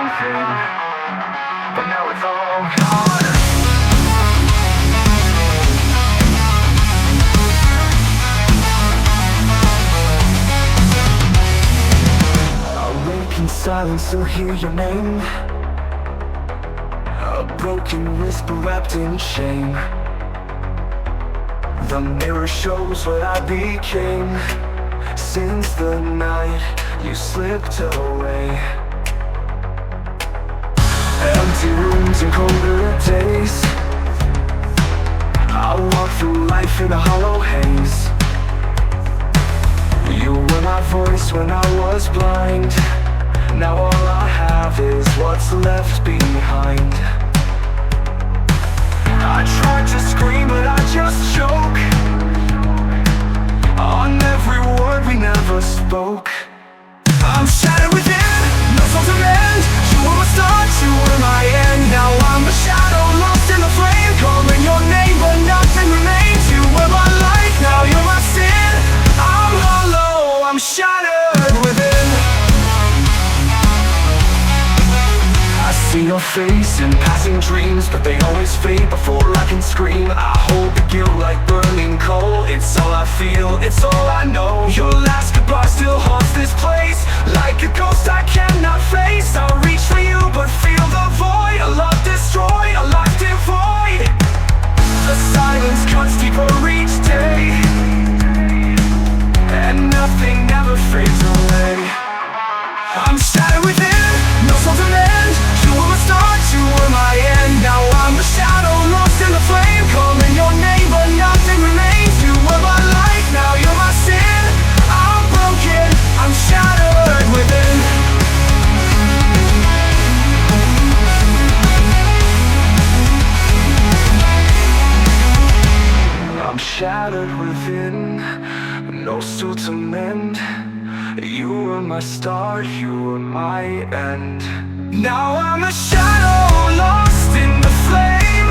something, but now it's all gone. Awake in silence to hear your name, a broken whisper wrapped in shame. The mirror shows what I became since the night you slipped away. Empty rooms and colder days, I walk through life in a hollow haze. You were my voice when I was blind. Now all I have is what's left behind. I tried to scream but I just choke on every word we never spoke. I'm shattered within, no soul to mend. You were my start, you were my end. Now I'm a shadow lost in the flame, calling your name but nothing remains. You were my light, now you're my sin. I'm hollow, I'm shattered within. I see your face in passing dreams, but they always fade before I can scream. I hold the guilt like burning coal. It's all I feel, it's all I know. Your last goodbye still haunts this place, like a ghost I cannot face. I reach for you but feel the void. A love destroyed, a life devoid. The silence cuts deeper each day, and nothing ever fades away. I'm shattered within, no soul to mend. You were my start, you were my end. Now I'm a shadow lost in the flame, calling your name but nothing remains. You were my light, now you're my sin. I'm broken, I'm shattered within. I'm shattered within, no soul to mend. You were my start, you were my end. Now I'm a shadow lost in the flame,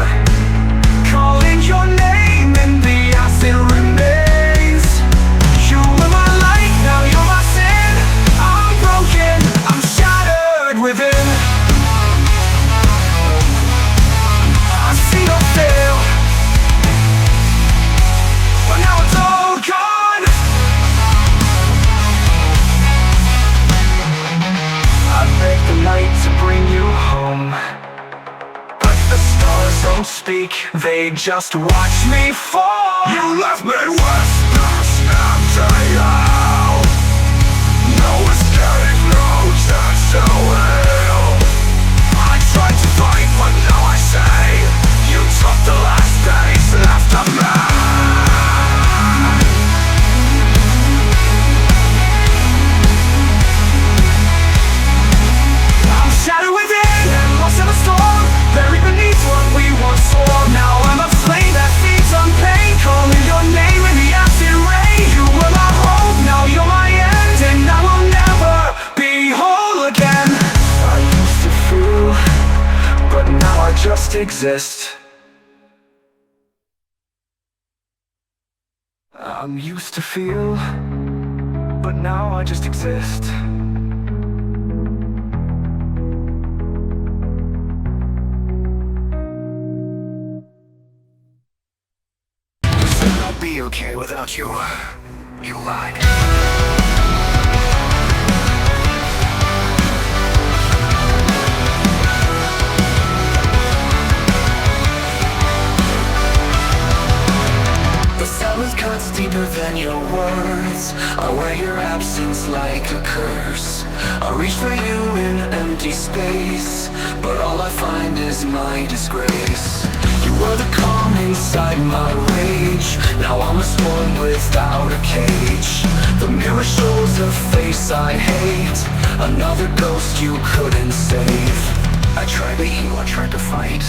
calling your name and the acid remains. You were my light, now you're my sin. I'm broken, I'm shattered within. I see no fail, but now it's all gone. I beg the night to bring you home, but the stars don't speak, they just watch me fall. You left me with this empty hell, no escape, no chance to heal. I tried to fight, but now I say you took the last days left of me. Shattered within, lost in the storm, buried beneath what we once swore. Now I'm a flame that feeds on pain, calling your name in the acid rain. You were my hope, now you're my end, and I will never be whole again. I used to feel, but now I just exist. I'm used to feel, but now I just exist. I'll be okay without you. You lied. The silence cuts deeper than your words. I wear your absence like a curse. I reach for you in empty space, but all I find is my disgrace. You were the calm inside my rage. Now I'm a swan without a cage. The mirror shows a face I hate, another ghost you couldn't save. I tried to heal, I tried to fight,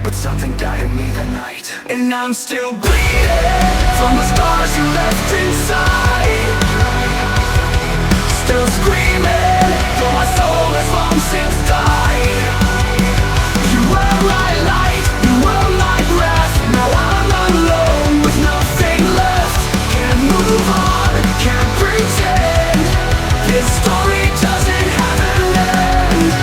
but something died in me that night. And I'm still bleeding from the scars you left inside. Still screaming, though my soul has long since died. You were my light, you were my breath. Now I'm alone with nothing left. Can't move on, can't pretend. This story doesn't have an end.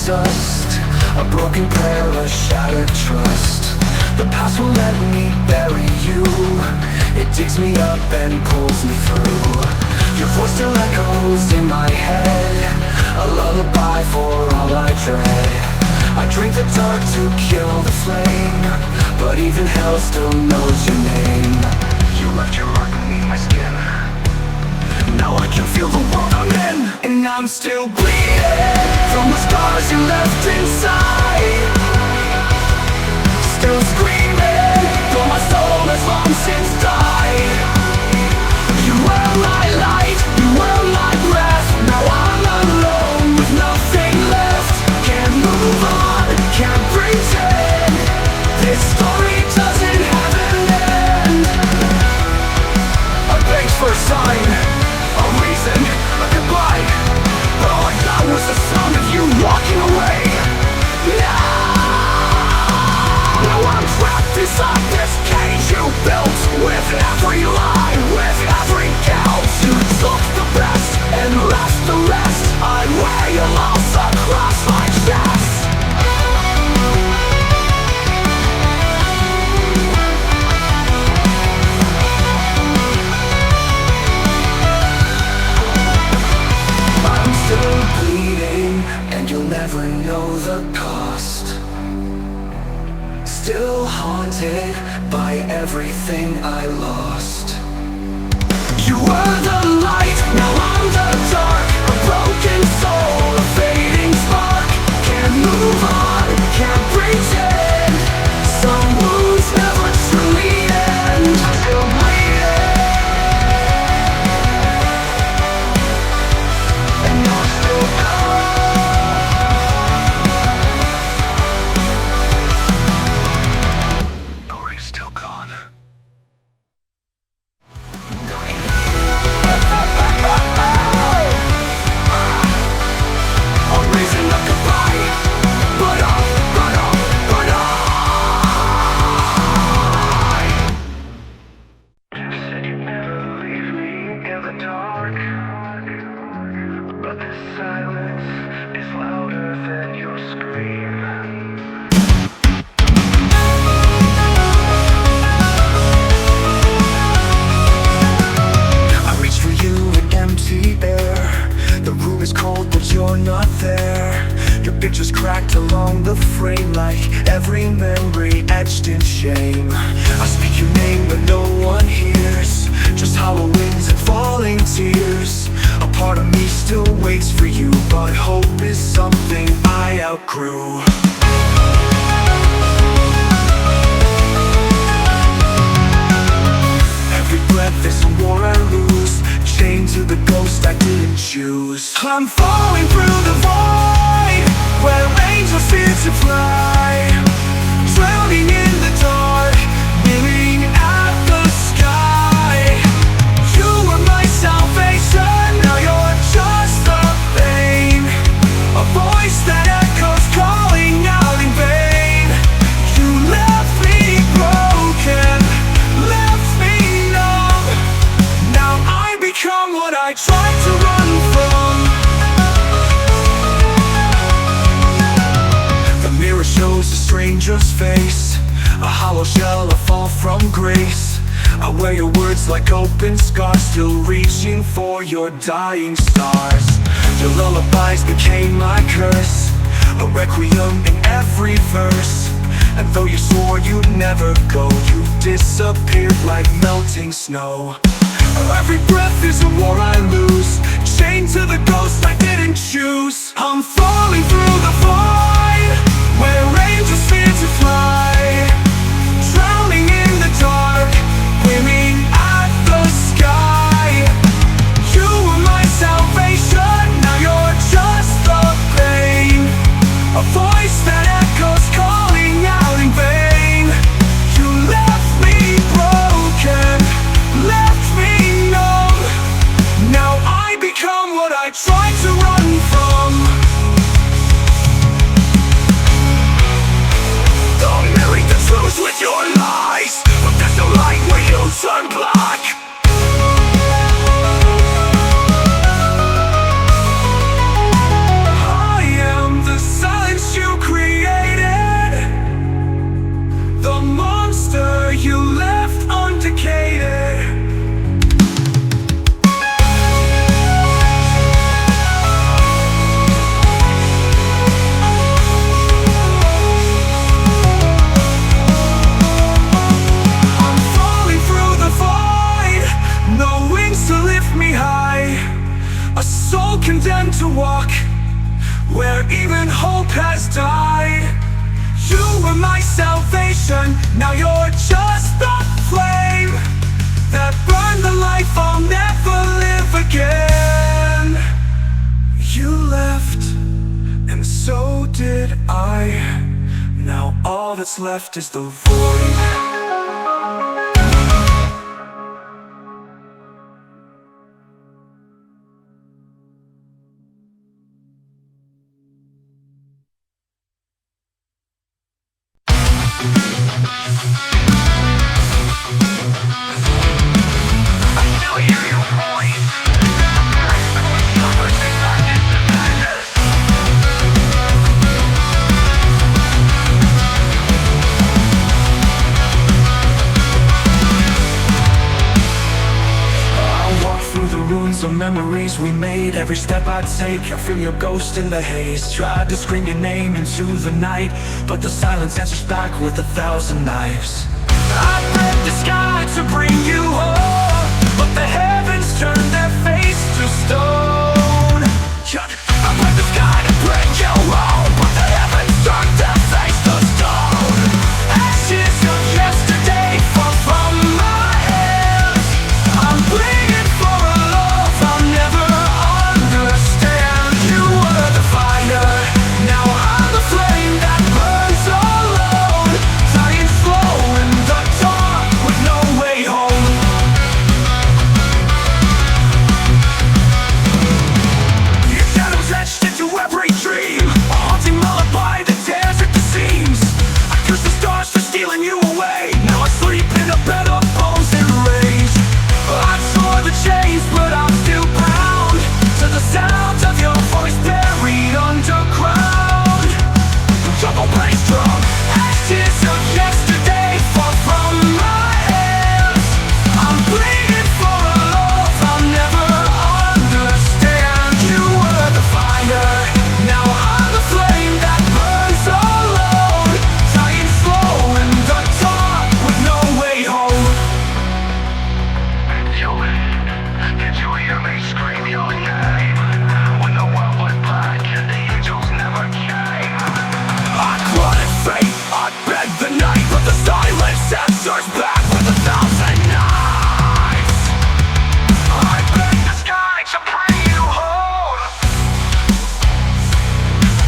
dust, a broken prayer, a shattered trust. The past will let me bury you. It digs me up and pulls me through. Your voice still echoes in my head, a lullaby for all I dread. I drink the dark to kill the flame, but even hell still knows your name. You left your mark beneath my skin. Now I can feel the world I'm in, and I'm still bleeding from the scars you left inside. Still screaming, though my soul has long since died. You were my light, you were my breath. Now I'm alone with nothing left. Can't move on, can't pretend. This story doesn't have an end. I begged for a sign, a reason, a goodbye, but all I got was the sound of you walking away. Now I'm trapped inside this cage you built, with every lie, with every guilt. You took the best and left the rest. I wear your loss across my chest. I'm still bleeding, and you'll never know the cost. Still haunted by everything I lost. You were the light, now I'm the dark. A broken soul, a fading spark. Can't move on, can't pretend. Some wounds never truly end. I'm still bleeding, and you're still gone. Still gone. A reason of goodbye, but I said you'd never leave me in the dark, but this silence is louder than your scream. You're not there. Your picture's cracked along the frame, like every memory etched in shame. I speak your name but no one hears, just hollow winds and falling tears. A part of me still waits for you, but hope is something I outgrew. Every breath is a war I lose, chained to the ghost I didn't choose. I'm falling through the void, where angels fear to fly. Drowning in the dark, peering at the sky. You were my salvation, now you're just the pain. A voice that echoes calling out in vain. You left me broken, left me numb. Now I become what I tried to run from. The mirror shows a stranger's face, a hollow shell, a fall from grace. I wear your words like open scars, still reaching for your dying stars. Your lullabies became my curse, a requiem in every verse. And though you swore you'd never go, you disappeared like melting snow. Every breath is a war I lose, chained to the ghost I didn't choose. I'm falling through the void, where angels fear to fly. Drowning in the dark, gleaming at the sky. You were my salvation, now you're just the pain. A voice that echoes calling out in vain. You left me broken, left me numb. Now I become what I tried to run from. when hope has died. You were my salvation, now you're just the flame that burned the life I'll never live again. You left, and so did I. Now all that's left is the void. Of memories we made, every step I'd take, I feel your ghost in the haze. Tried to scream your name into the night, but the silence answers back with 1,000 knives. I read the sky to bring you home, but the heavens turned their face to stone. I read the sky to bring you home, but the heavens turned their face to stone. Ashes of yesterday fall from my hands. I'm bleeding for a love I'll never understand. You were the fire, now I'm the flame that burns alone, dying slow in the dark with no way home. Your shadows etched into every dream, a haunting lullaby that tears at the seams. I curse the stars for stealing you away. Now I sleep in a bed of bones and rage. I tore the chains, but I'm still bound to the sound of your voice buried underground. Double bass drum, ashes of yesterday fall from my hands. I'm bleeding for a love I'll never understand. You were the fire, now I'm the flame that burns alone, dying slow in the dark with no way home. Did you hear me scream your name? When the world was black and the angels never came. I clawed at fate, I begged the night, but the silence answers back with 1,000 knives. I begged the sky to bring you home,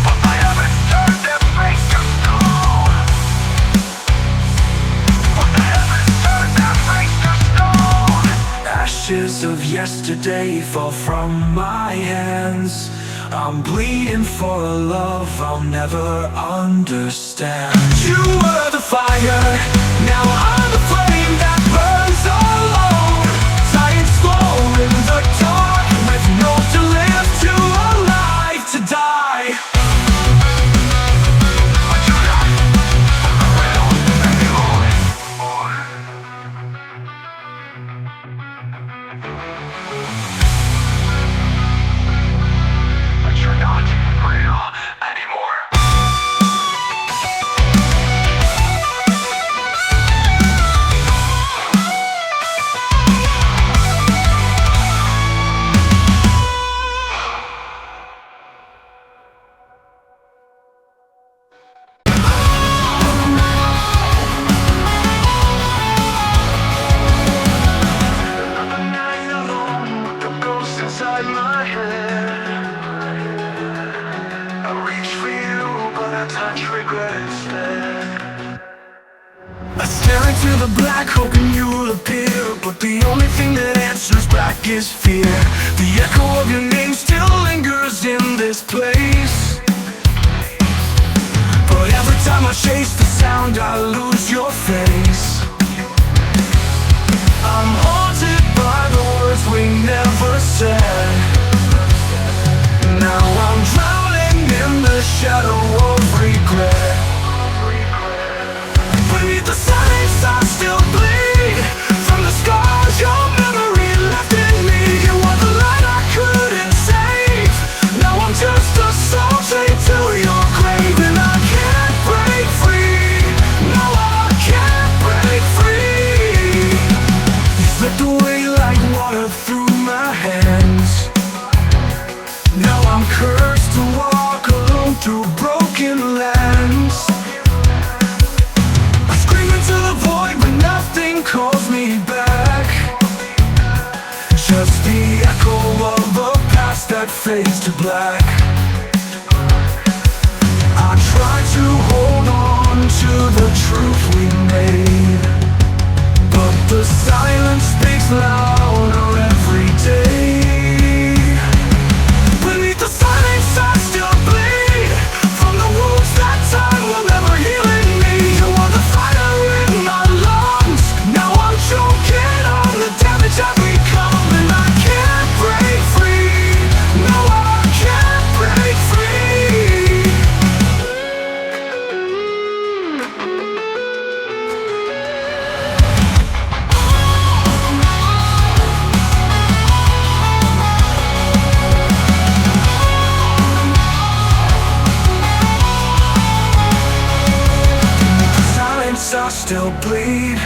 but the heavens turned their face to stone. But the heavens turned their face to stone. Ashes of yesterday fall from my hands. I'm bleeding for a love I'll never understand. You were the fire, now I'm the flame that burns alone, dying slow in the dark with no to live, too alive to die. I do not will anymore. But you're not real anymore. Another night alone with the ghost inside my head. I reach for you, but I touch regret instead. I stare into the black, hoping you'll appear, but the only thing that answers back is fear. The echo of your name still lingers in this place, but every time I chase the sound, I lose your face. I'm haunted by the words we never said. Now I'm drowning in the shadow of regret. Beneath the silence I still bleed from the scars your memory left in me. You were the light I couldn't save. Now I'm just a soul chained to your grave, and I can't break free. fades to black. I try to hold on to the truth we made, but the silence speaks louder every day. Beneath the silence I still bleed from the wounds that time will never heal in me. You are the fire in my lungs. Now I'm choking on the damage I've become, and I can't break free. No, I can't break free. I still bleed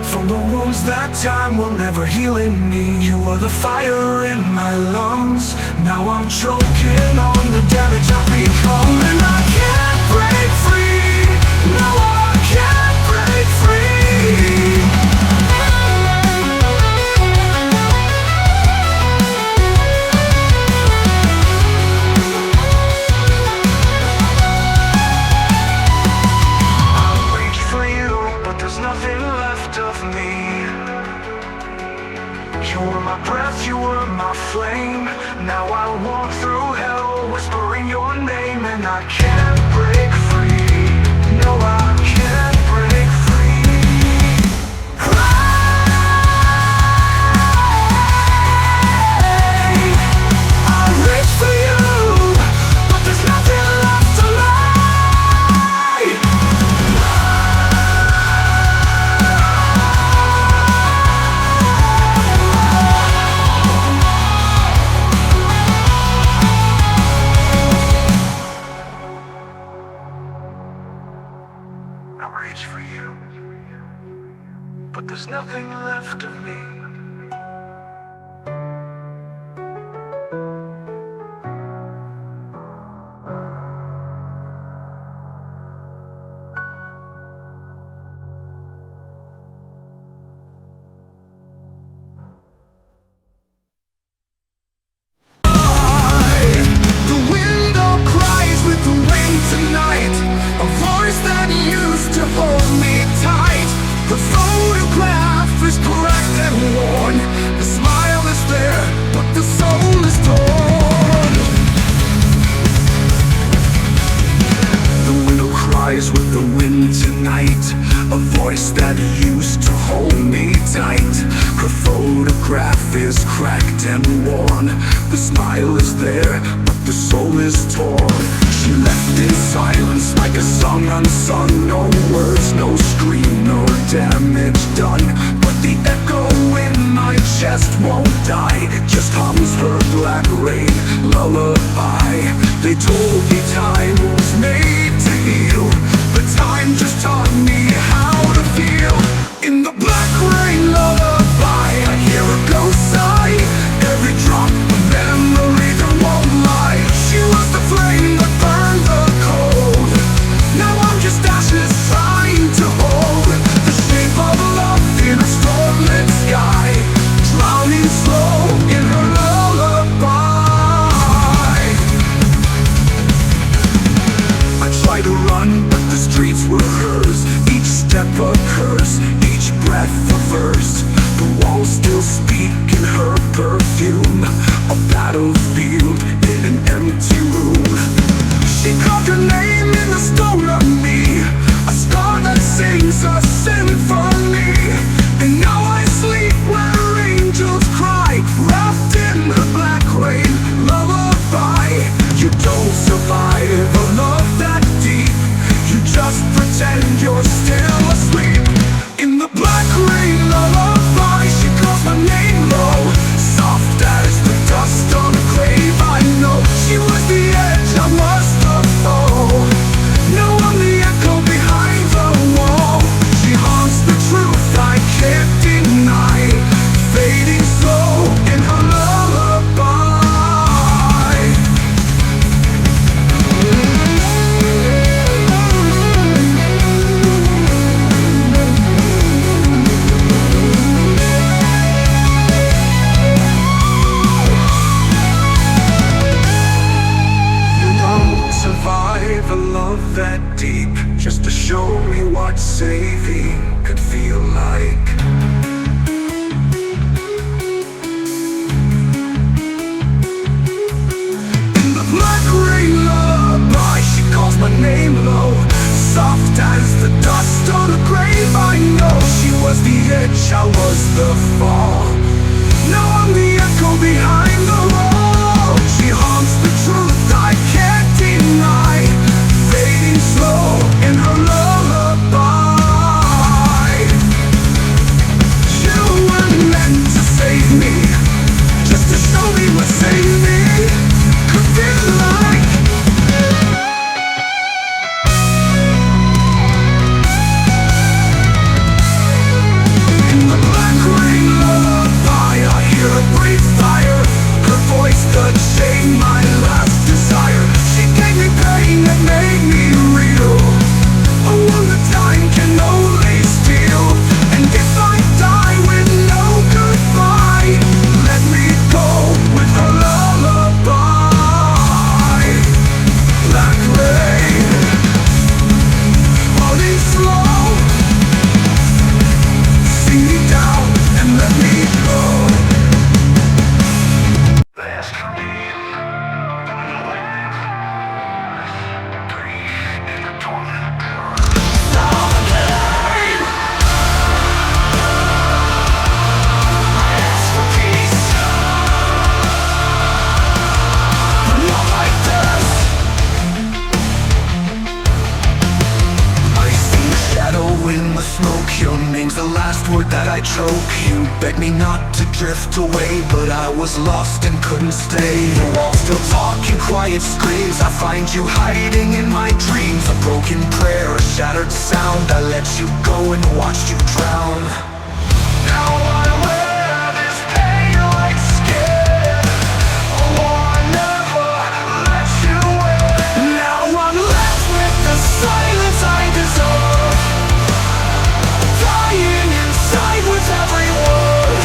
from the wounds that time will never heal in me. You are the fire in my lungs. Now I'm choking on the damage I've become, and I can't break free. No, I can't break free. Nothing left of me. You were my breath, you were my flame. Now I walk through hell whispering your name, and I can't break free. No, I can't break free. I reach for you, but there's nothing left to light. I reach for you, but there's nothing left of me. The window cries with the wind tonight, a voice that used to hold me tight. The photograph is cracked and worn. The smile is there, but the soul is torn. The window cries with the wind tonight, a voice that used to hold me tight. Her photograph is cracked and worn. The smile is there, but the soul is torn. She left in silence like a song unsung. No words, no scream, no damage done, but the echo in my chest won't die. It just hums her black rain lullaby. They told me time was made to heal, but time just taught me how to feel. In the black rain lullaby, I hear a ghost sigh. Every drop of memory that won't lie. She was the flame that burned the cold. Now I'm just ashes. what saving could feel like. In the black rain lullaby, she calls my name low, soft as the dust on a grave. I know she was the edge, I was the fall. Now I'm the echo behind the wall. She haunts the truth I can't deny, fading slow in her lullaby. You were meant to save me, just to show me what saving could feel like. In the black rain lullaby, I hear a brief fire. Her voice could shame my last desire. She gave me pain that made me real, a one that time can only steal. And if I die with no goodbye, let me go with her lullaby. Black rain, falling slow, sing me down and let me go. Last dream, breathe in the torment. Sound alive. I ask for peace, but not like this. I see a shadow in the smoke. Your name's the last word that I choke. You begged me not to drift away, but I was lost and couldn't stay. The walls still talk in quiet screams. I find you hiding in my dreams. A broken prayer, a shattered sound. I let you go and watched you drown. Now I wear this pain like skin. Oh, I never let you in. Now I'm left with the silence I deserve, dying inside with every word.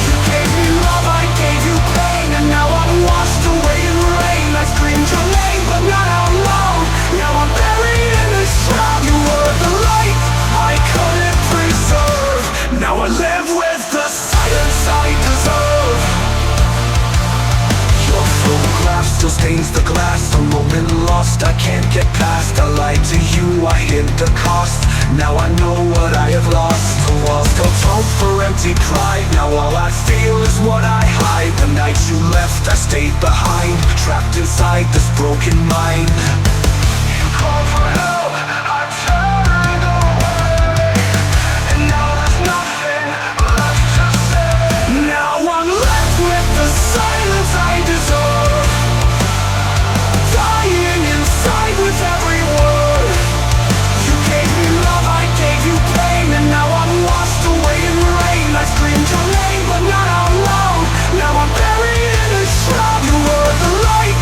You gave me love, I gave you pain, and now I'm washed away in rain. I screamed your name, but not out loud. Now I'm buried in the shroud. You were the light I couldn't preserve. Now I live with the silence I deserve. Your photograph still stains the glass. A moment lost, I can't get past. I lied to you, I hid the cost. Now I know what I have lost. The walls still told for empty pride. Now all I feel is what I hide. The night you left, I stayed behind, trapped inside this broken mind. You called for help, I turned away, and now there's nothing left to say. Now I'm left with the silence I deserve, dying inside with every word. You gave me love, I gave you pain, and now I'm washed away in rain. I screamed your name, but not out loud. Now I'm buried in a shroud. You were the light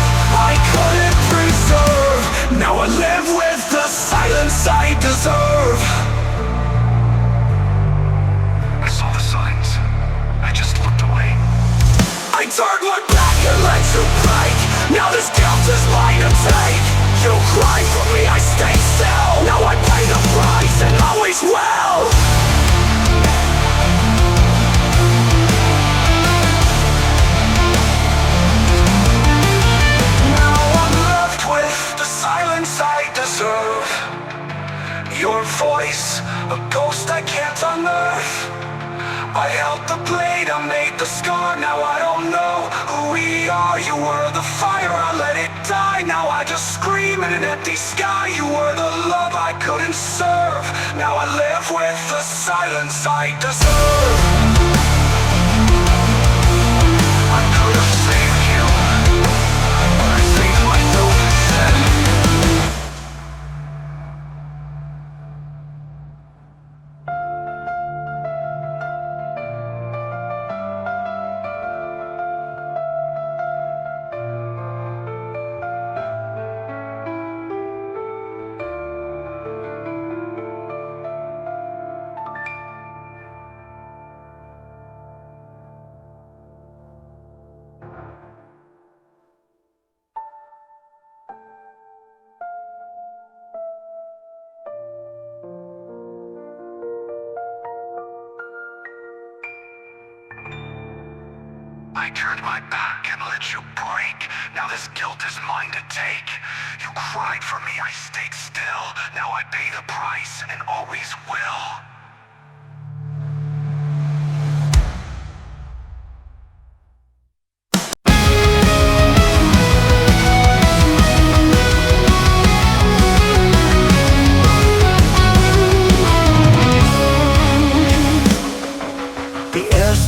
I couldn't preserve. Now I live with the silence I deserve. I saw the signs, I just looked away. I turned my back and let you break. Now this guilt is mine to take. You cry for me, I stay still. Now I pay the price and always will. Now I'm left with the silence I deserve. Your voice, a ghost I can't unearth. I held the blade, I made the scar. Now I don't know who we are. You were the fire, I let it die. Now I just scream in an empty sky. You were the love I couldn't serve. Now I live with the silence I deserve. I could have saved you, but I saved myself instead. turned my back and let you break. Now this guilt is mine to take. You cried for me, I stayed still. Now I pay the price and always will.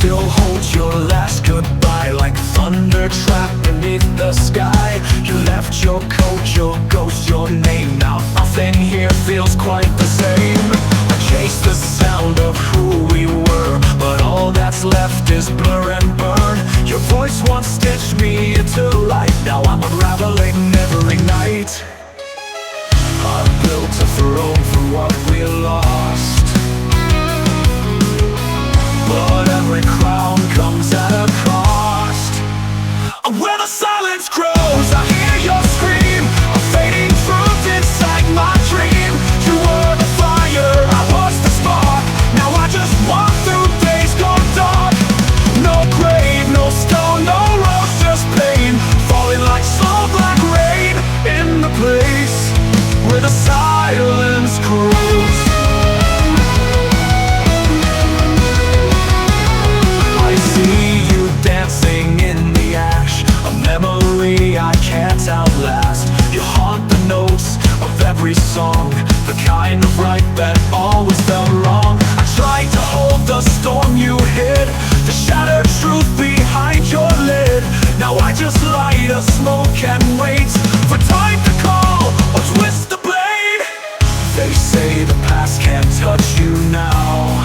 Still holds your last goodbye like thunder trapped beneath the sky. You left your coat, your ghost, your name. Now nothing here feels quite the same. I chase the sound of who we were, but all that's left is blur and burn. Your voice once stitched me into light. Now I'm unraveling every night. I built a throne for what we lost, but every crown comes at a cost. Where the silence grows, I hear your scream, a fading truth inside my dream. You were the fire, I was the spark. Now I just walk through days gone dark. No grave, no stone, no rose, just pain, falling like slow black rain in the place where the silence grows. See you dancing in the ash, a memory I can't outlast. You haunt the notes of every song, the kind of right that always felt wrong. I tried to hold the storm you hid, the shattered truth behind your lid. Now I just light a smoke and wait for time to call or twist the blade. They say the past can't touch you now,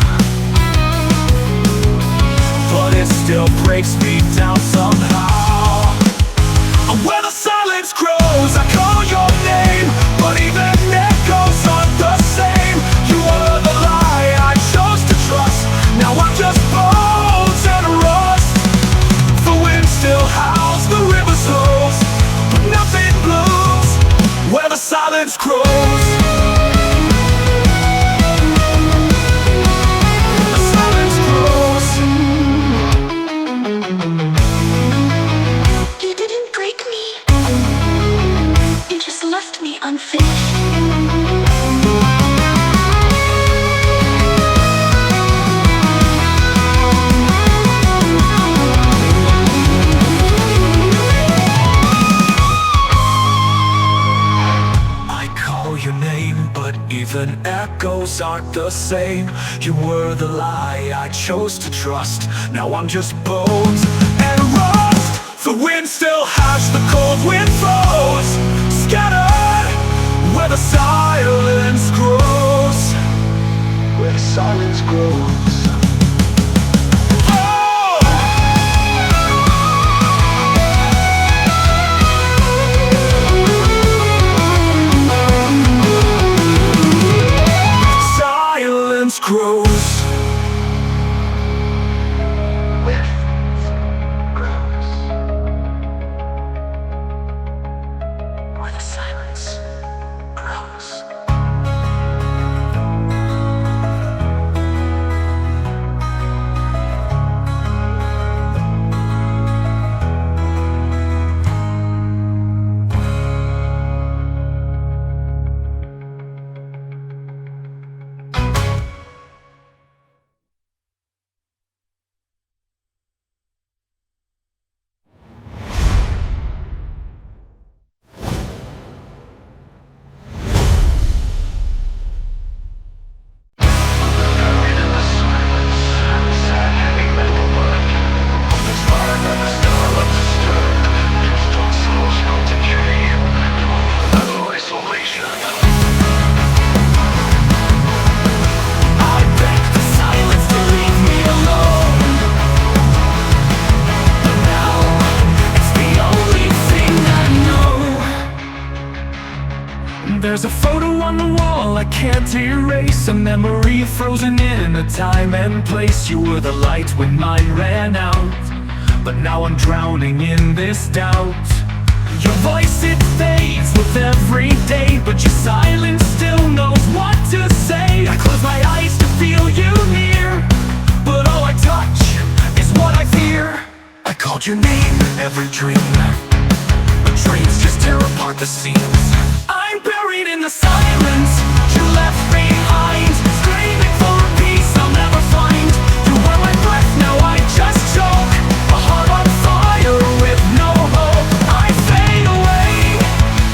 but it still breaks me down somehow. Where the silence grows, I call your name, but even echoes aren't the same. You were the lie I chose to trust. Now I'm just bones and rust. The wind still howls, the river flows, but nothing blooms where the silence grows. Unfinished. I call your name, but even echoes aren't the same. You were the lie I chose to trust. Now I'm just bones and rust. The wind still hashed, the cold wind froze, scattered where the silence grows. Where the silence grows. Oh! Silence grows. Where the silence grows. There's a photo on the wall I can't erase, a memory frozen in a time and place. You were the light when mine ran out, but now I'm drowning in this doubt. Your voice, it fades with every day, but your silence still knows what to say. I close my eyes to feel you near, but all I touch is what I fear. I call called your name in every dream, but dreams just tear apart the seams. I'm buried in the silence you left behind, screaming for a peace I'll never find. You were my breath, now I just choke, a heart on fire with no hope. I fade away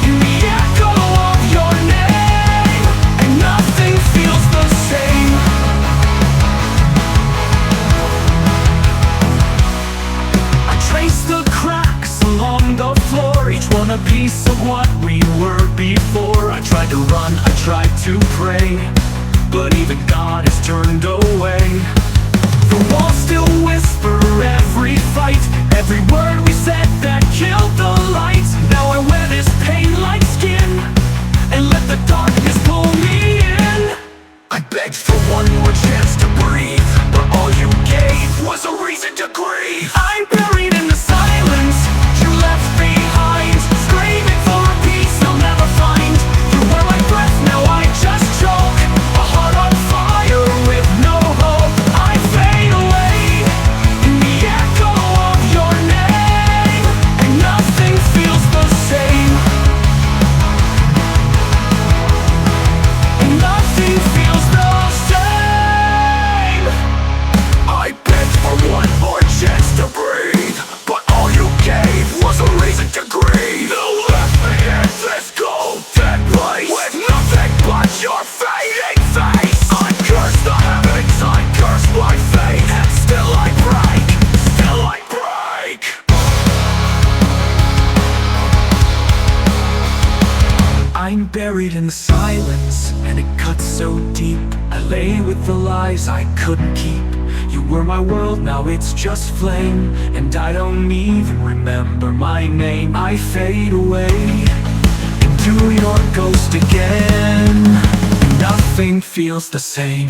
in the echo of your name, and nothing feels the same. I trace the cracks along the floor, each one a piece of what we were before. I tried to run, I tried to pray, but even God has turned away. The walls still whisper every fight, every word we said that killed the light. Now I wear this pain like skin, and let the darkness pull me in. I begged for one more chance to breathe, but all you gave was a reason to grieve. I'm buried in the silence you left behind, screaming for a peace I'll never find. You were my breath, now I just choke, a heart on fire with no hope. I fade away in the echo of your name, and nothing feels the same. And nothing feels the same. I begged for one more chance to breathe, but all you gave was a reason to grieve. You left me in this cold, dead place, with nothing but your fading face. I curse the heavens, I curse my fate, and still I break, still I break. I'm buried in the silence, and it cuts so deep. I lay with the lies I couldn't keep. You were my world, now it's just flame, and I don't even remember my name. I fade away into your ghost again, and nothing feels the same.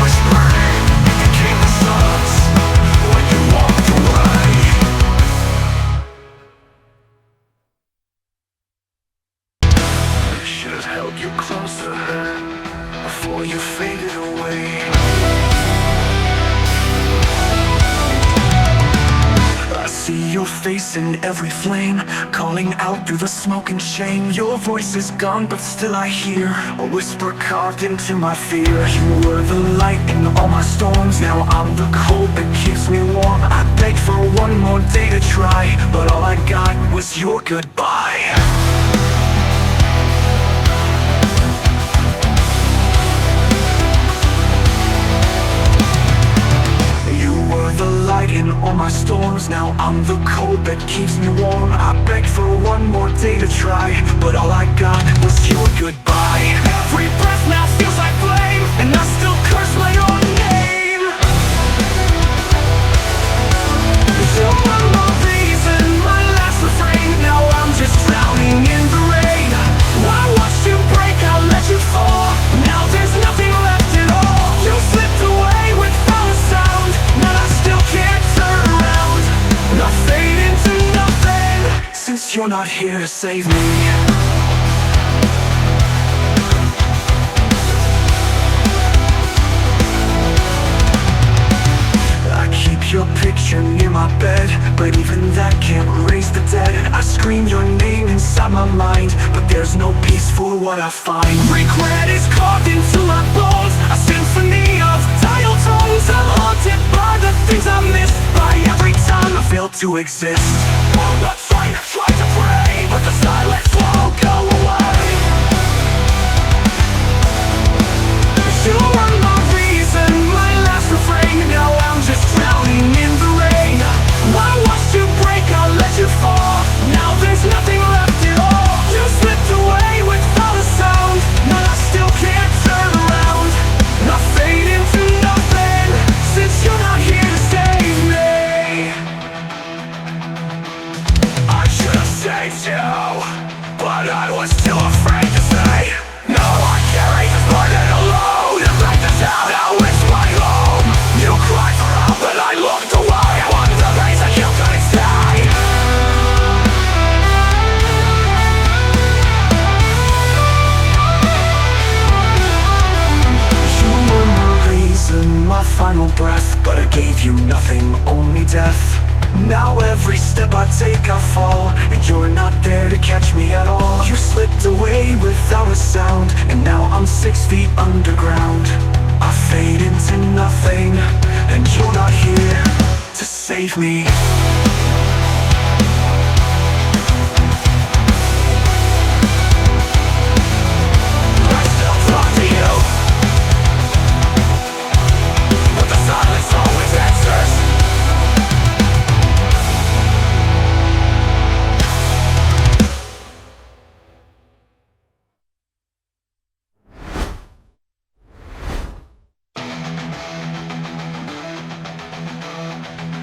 Whispering became the silence when you walked away. I should have held you closer before you faded away. I see your face in every flame, calling out through the smoke and shame. Your voice is gone, but still I hear a whisper carved into my fear. You were the light in all my storms, now I'm the cold that keeps me warm. I begged for one more day to try, but all I got was your goodbye. The light in all my storms, now I'm the cold that keeps me warm. I begged for one more day to try, but all I got was your goodbye. Every breath now feels like flame, and I still curse my own name. You were my reason, my last refrain. Now I'm just drowning in the rain. I watched you break, I let you fall. Now there's nothing left at all. You slipped away without a sound, now I still can't turn around. I fade into nothing, since you're not here to save me. I keep your picture near my bed, but even that can't raise the dead. I scream your name inside my mind, but there's no peace for what I find. Regret is carved into my bones, a symphony of dial tones. I'm haunted by the things I missed, by every time I fail to exist. I'm not trying to pray, but the silence won't go away. You were my reason, my last refrain. Now I'm just drowning in the rain. I watched you break, I let you fall. Now there's nothing left at all. You slipped away without a sound, now I still can't turn around. I fade into nothing, since you're not here to save me. I should have saved you, but I was too afraid to say. No, I carry this burden alone, and like the town, now it's my home. You cried for help, but I looked away. I wanted the place that you couldn't stay. You were my reason, my final breath, but I gave you nothing, only death. Now every step I take I fall, and you're not there to catch me at all. You slipped away without a sound, and now I'm 6 feet underground. I fade into nothing, and you're not here to save me. I still talk to you, but the silence always answers.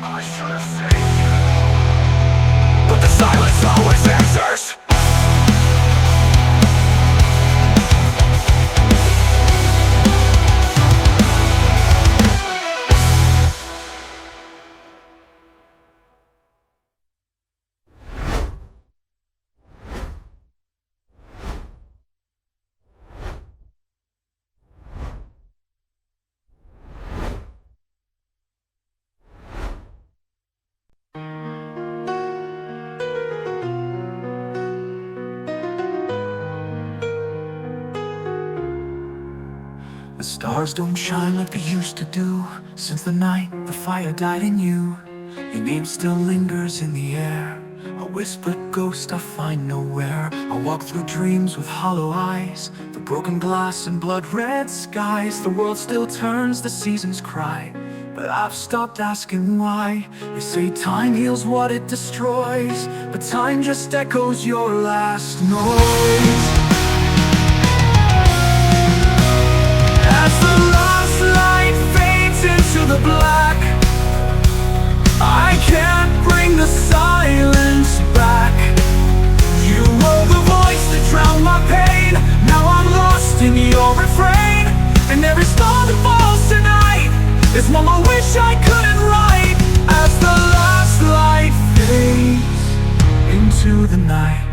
I should have saved you, but the silence always answers. The stars don't shine like they used to do. Since the night the fire died in you, your name still lingers in the air, a whispered ghost I find nowhere. I walk through dreams with hollow eyes, the broken glass and blood-red skies. The world still turns, the seasons cry, but I've stopped asking why. They say time heals what it destroys, but time just echoes your last noise. As the last light fades into the black, I can't bring the silence back. You were the voice that drowned my pain. Now I'm lost in your refrain, and every star that falls tonight is one more wish I couldn't write. As the last light fades into the night,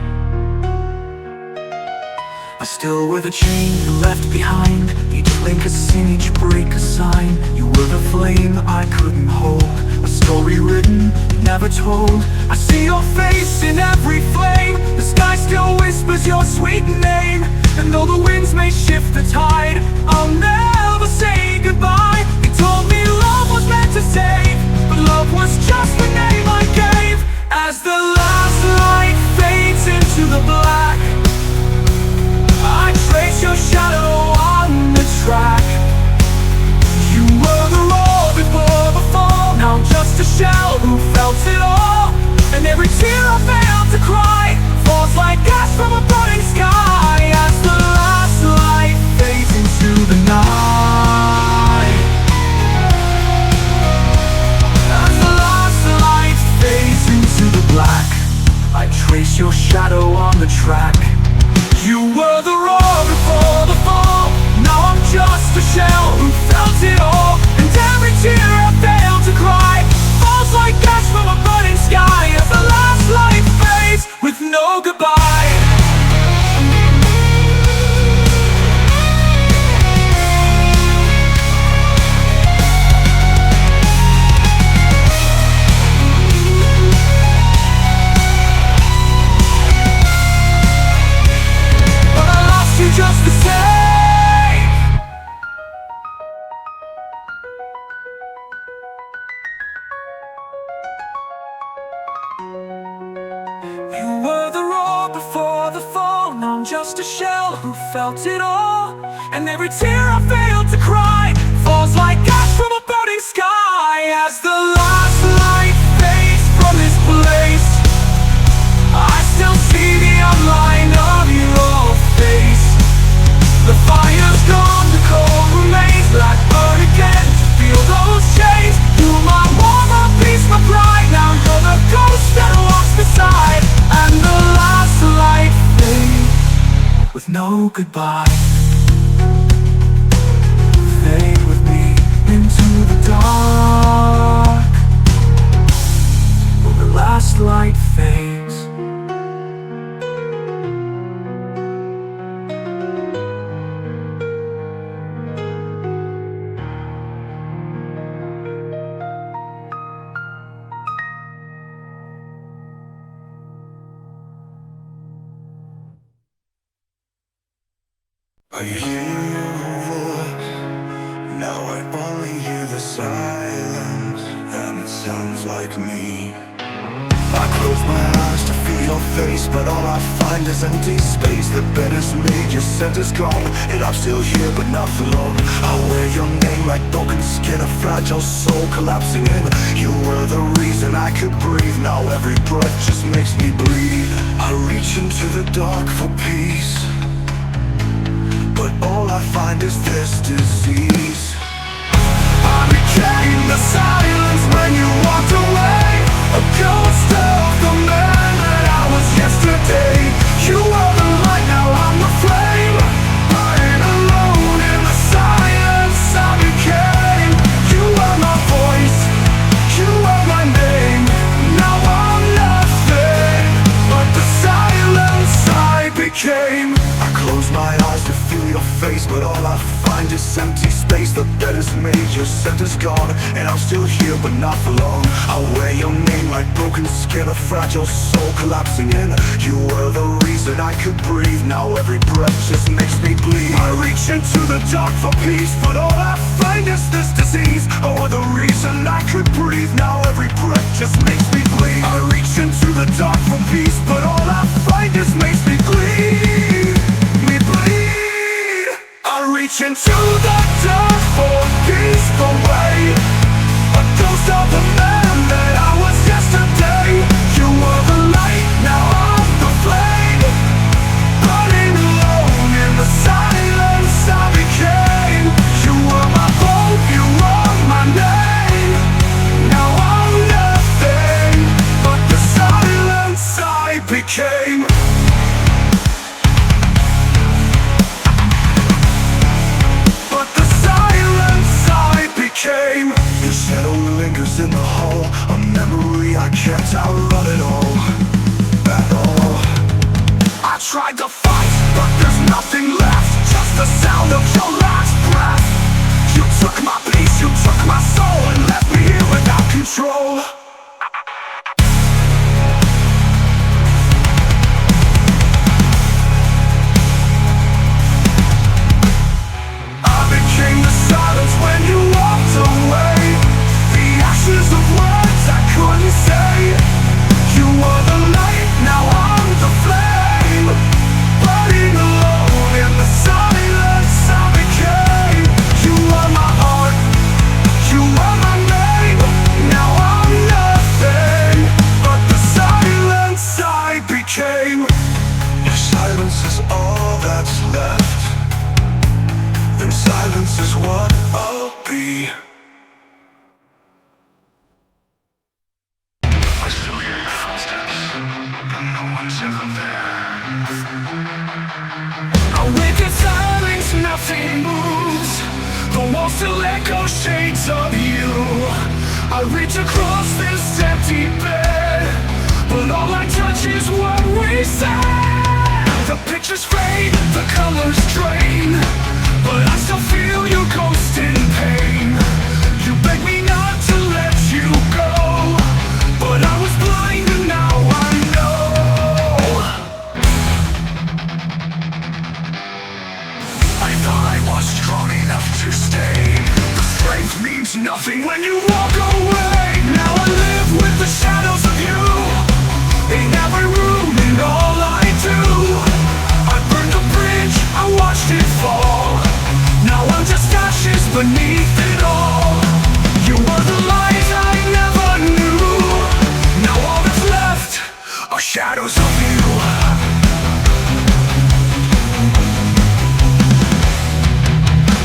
I still wear the chain you left behind. Each link a sin, each break a sign. You were the flame I couldn't hold, a story written, never told. I see your face in every flame. The sky still whispers your sweet name, and though the winds may shift the tide, I'll never say goodbye. You told me love was meant to save, but love was just the name I gave. As the last light fades into the black, I trace your shadow on the track. You were the roar before the fall, now just a shell who felt it all. And every tear I failed to cry falls like ash from a burning sky. As the last light fades into the night, as the last light fades into the black, I trace your shadow on the track. You were the roar before the fall, now I'm just a shell who felt it all. And every tear I failed to cry falls like ash from a burning sky. As the last light fades with no goodbye. Just the same. You were the roar before the fall, now I'm just a shell who felt it all. And every tear I failed to cry falls like ash from a burning sky. As the last light fades from this place, I still see the outline of your face. The fire's gone, the cold remains, like burn again to feel those chains. You're my warm, my peace, my pride. Now you're the ghost that walks beside. And the last light fades with no goodbye. Fade with me into the dark, when the last light fades. silence, and it sounds like me. I close my eyes to feel your face, but all I find is empty space. The bed is made, your scent is gone, and I'm still here but not for long. I wear your name like broken skin, a fragile soul collapsing in. You were the reason I could breathe, now every breath just makes me bleed. I reach into the dark for peace, but all I find is this disease. I became the silence when you walked away, a ghost of the man that I was yesterday. You are the light, now I'm the flame. I'm alone in the silence I became. You are my voice, you are my name. Now I'm nothing but the silence I became. I close my eyes to feel your face, but all I find is empty space. The bed is made, your scent is gone, and I'm still here but not for long. I wear your name like broken skin, a fragile soul collapsing in. You were the reason I could breathe, now every breath just makes me bleed. I reach into the dark for peace, but all I find is this disease. Oh, the reason I could breathe, now every breath just makes me bleed. I reach into the dark for peace, but all I find is makes me bleed. I reach into the dark for a peaceful way, a ghost of the man that I was yesterday. You were the light, now I'm the flame, burning alone in the silence I became. You were my hope, you were my name. Now I'm nothing but the silence I became. Your shadow lingers in the hall, a memory I can't outrun it all, at all. I tried to fight, but there's nothing left, just the sound of your last breath. You took my peace, you took my soul, and left me here without control. I became the silence when you walked away, the ashes of words I couldn't say. You were the light, now I'm the flame, burning alone in the silence I became. You were my heart, you were my name. Now I'm nothing but the silence I became. If silence is all that's left, then silence is what I'll be. I still hear your footsteps, but no one's ever there. I wake in silence, nothing moves. The walls still echo shades of you. I reach across this empty bed, but all I touch is what we said. The pictures fade, the colors drain, but I still feel your ghost in pain. You beg me not to let you go, but I was blind and now I know. I thought I was strong enough to stay. The strength means nothing when you walk away. Now I live with the shadows of you in every room, in all I do. I burned the bridge, I watched it fall. Now I'm just ashes beneath it all. You were the light I never knew. Now all that's left are shadows of you.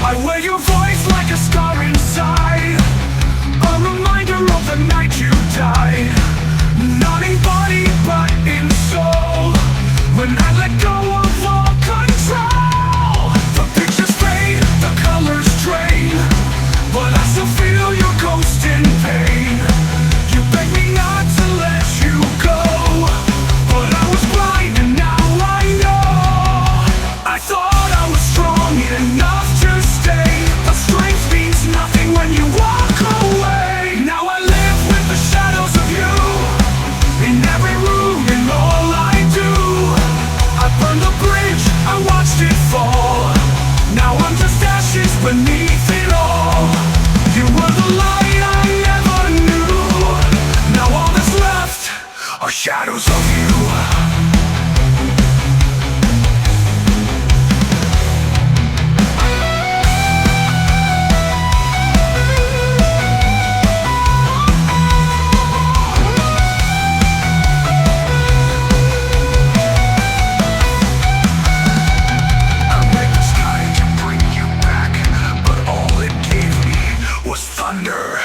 I wear your voice like a scar inside, a reminder of the night you died. Not in body but in soul, when I let go of all control. The pictures fade, the colors drain, thunder.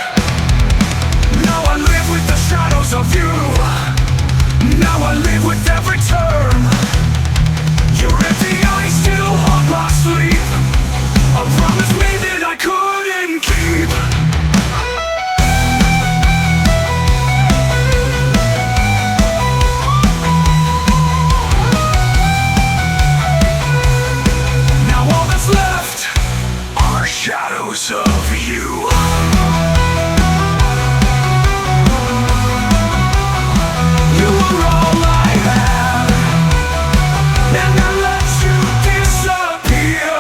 Now I live with the shadows of you. Now I live with every turn. Your empty eyes still haunt my sleep. A promise me that I couldn't keep. Now all that's left are shadows of you. You were all I had, and I let you disappear.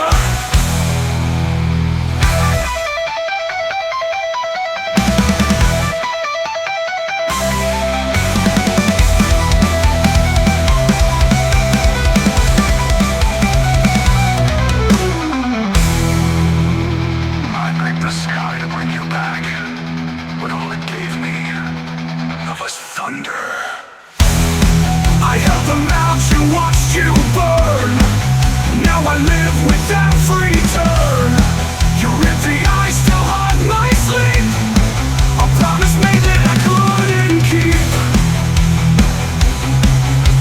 I begged the sky to bring you back, but all it gave me was thunder. I held the mountain, watched you burn. Now I live with every turn. Your empty eyes still haunt my sleep. A promise made that I couldn't keep.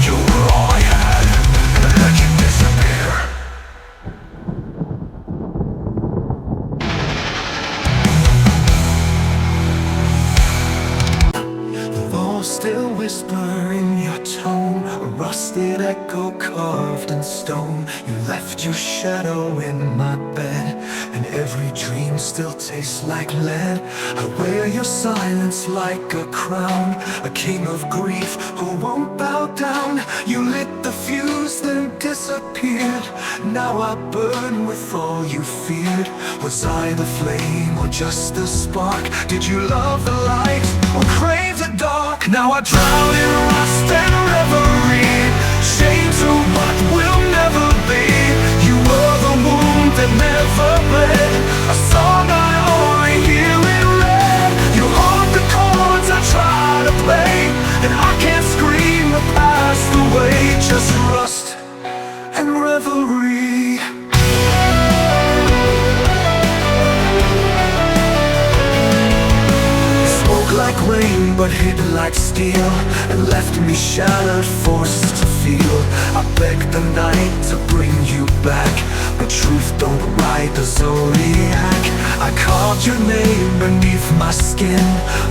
You were all I had, and I let you disappear. Walls still whisper in your tone, a rusted echo carved in stone. You left your shadow in my bed, and every dream still tastes like lead. I wear your silence like a crown, a king of grief who won't bow down. You lit the fuse, then disappeared. Now I burn with all you feared. Was I the flame or just a spark? Did you love the light or crave the dark? Now I drown in rust and reverie, chained to what will never be. You were the wound that never bled, a song I only hear in red. You haunt the chords I try to play, and I can't scream the past away. Just rust and reverie. Spoke like rain but hit like steel, and left me shattered, forced to feel. I begged the night to bring you back, but truth don't ride the zodiac. I carved your name beneath my skin,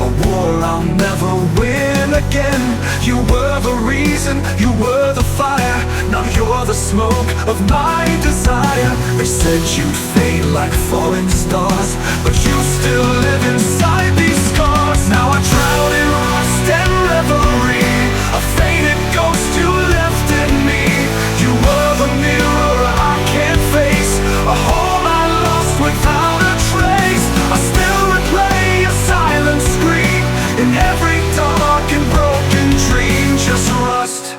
a war I'll never win again. You were the reason, you were the fire, now you're the smoke of my desire. They said you'd fade like falling stars, but you still live inside these scars. Now I drown in rust and reverie, a faded ghost you left in me. You were the mirror I can't face, a home I lost without a trace. I still replay your silent scream in every dark and broken dream. Just rust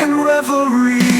and reverie.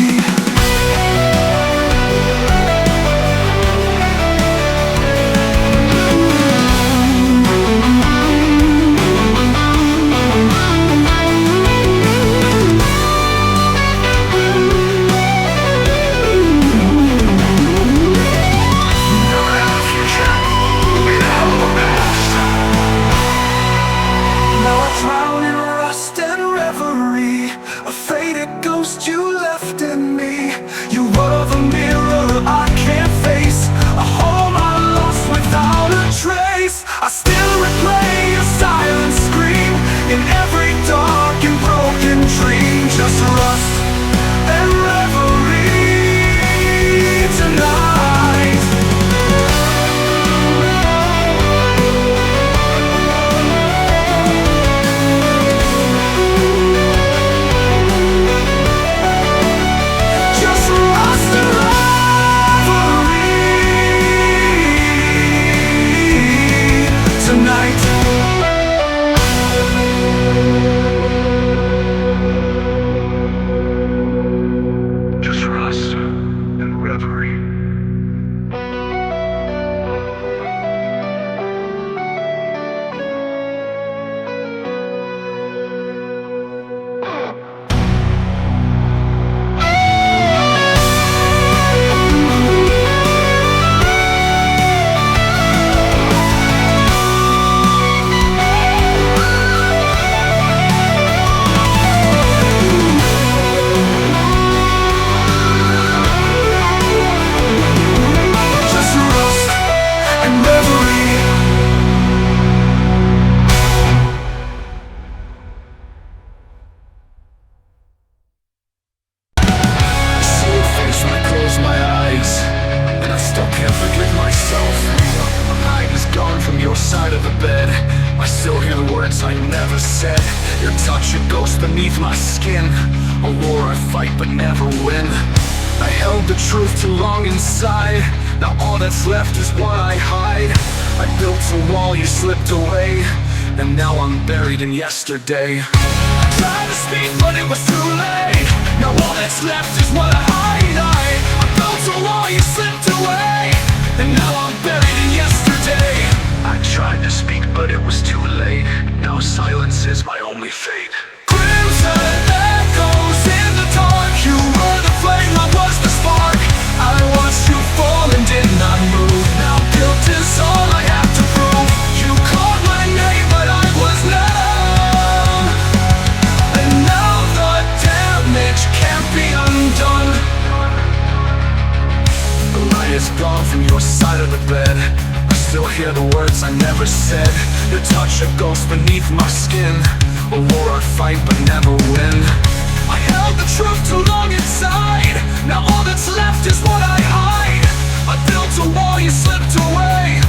words I never said. Your touch, a ghost beneath my skin. A war I fight but never win. I held the truth too long inside. Now all that's left is what I hide. I built a wall, you slipped away, and now I'm buried in yesterday. I tried to speak but it was too late. Now all that's left is what I hide. I built a wall, you slipped away, and now I'm buried in yesterday. I tried to speak but it was too late. Now silence is my only fate. Crimson echoes in the dark. You were the flame, I was the spark. I watched you fall and did not move. Now guilt is all I have to prove. You called my name but I was numb, and now the damage can't be undone. The light is gone from your side of the bed. I still hear the words I never said. Your touch, a ghost beneath my skin. A war I fight but never win. I held the truth too long inside. Now all that's left is what I hide. I built a wall, you slipped away,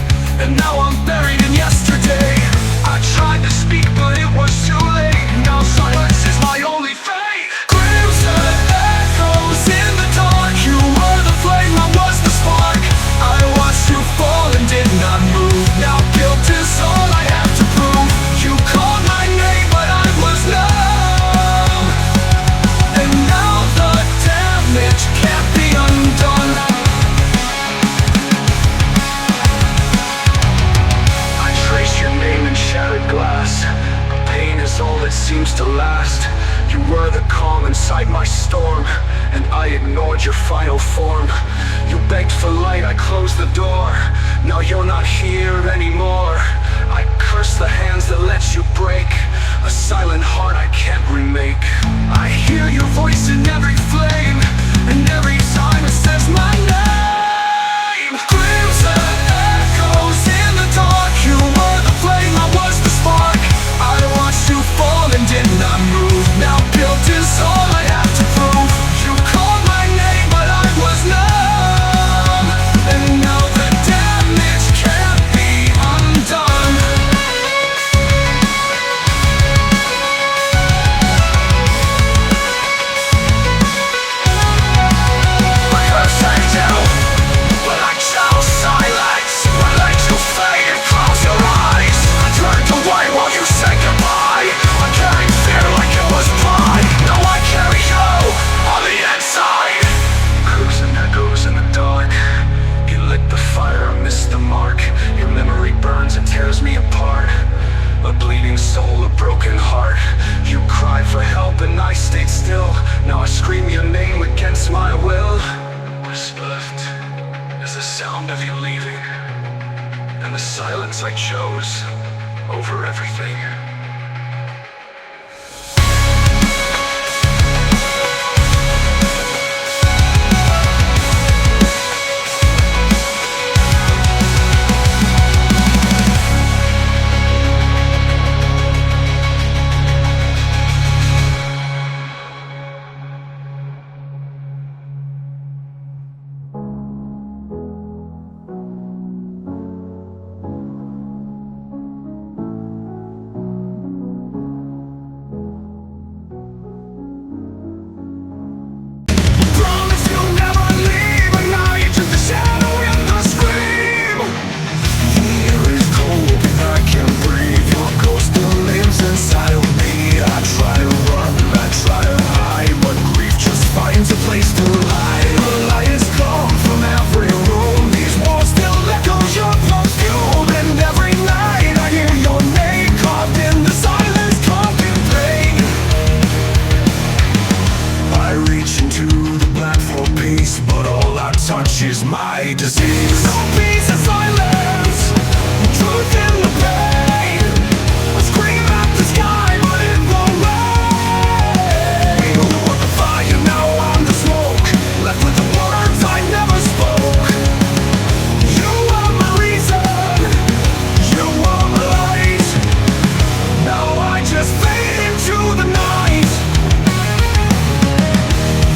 and now I'm buried in yesterday. I tried to speak but it was too late. Now silence is my only fate. Crimson echoes in the dark. You were the flame, I was the spark. I watched you fall and did not move. Now guilt is all I have to prove. You called my name but I was numb, and now the damage can't be undone. I trace your name in shattered glass. Pain is all that seems to last. You were the calm inside my storm, and I ignored your final form. You begged for light, I closed the door. Now you're not here anymore. I curse the hands that let you break. A silent heart I can't remake. I hear your voice in every flame, and every time it says my name. Crimson echoes in the dark. You were the flame, I was the spark. I watched you fall and did not move. Now guilt is all I have to prove. You called my name but I was numb, and now the damage can't be undone. My heart sank down, but I chose silence. I let you fade and close your eyes. I turned away while you said goodbye. I carried fear like it was pride. Now I carry you on the inside. Crimson echoes in the dark. You lit the fire, I missed the mark. Your memory burns and tears me apart. A bleeding soul, a broken heart. You cried for help and I stayed still. Now I scream your name against my will. What's left is the sound of you leaving, and the silence I chose over everything. Touch is my disease. No peace and silence, truth in the pain. I scream at the sky, but it won't rain. We were the fire, now I'm the smoke, left with the words I never spoke. You are my reason, you are my light. Now I just fade into the night.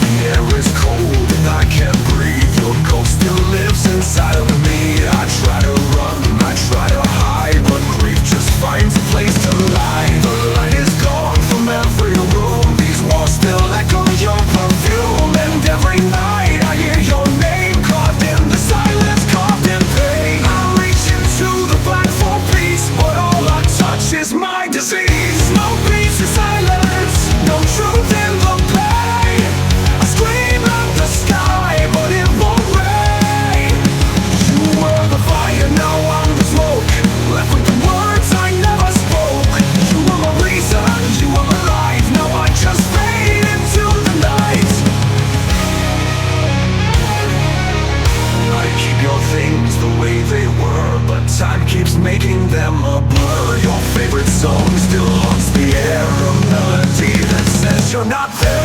The air is cold and I can't breathe. Your ghost still lives inside of me. I try to run, I try to hide, but grief making them a blur. Your favorite song still haunts the air, a melody that says you're not there.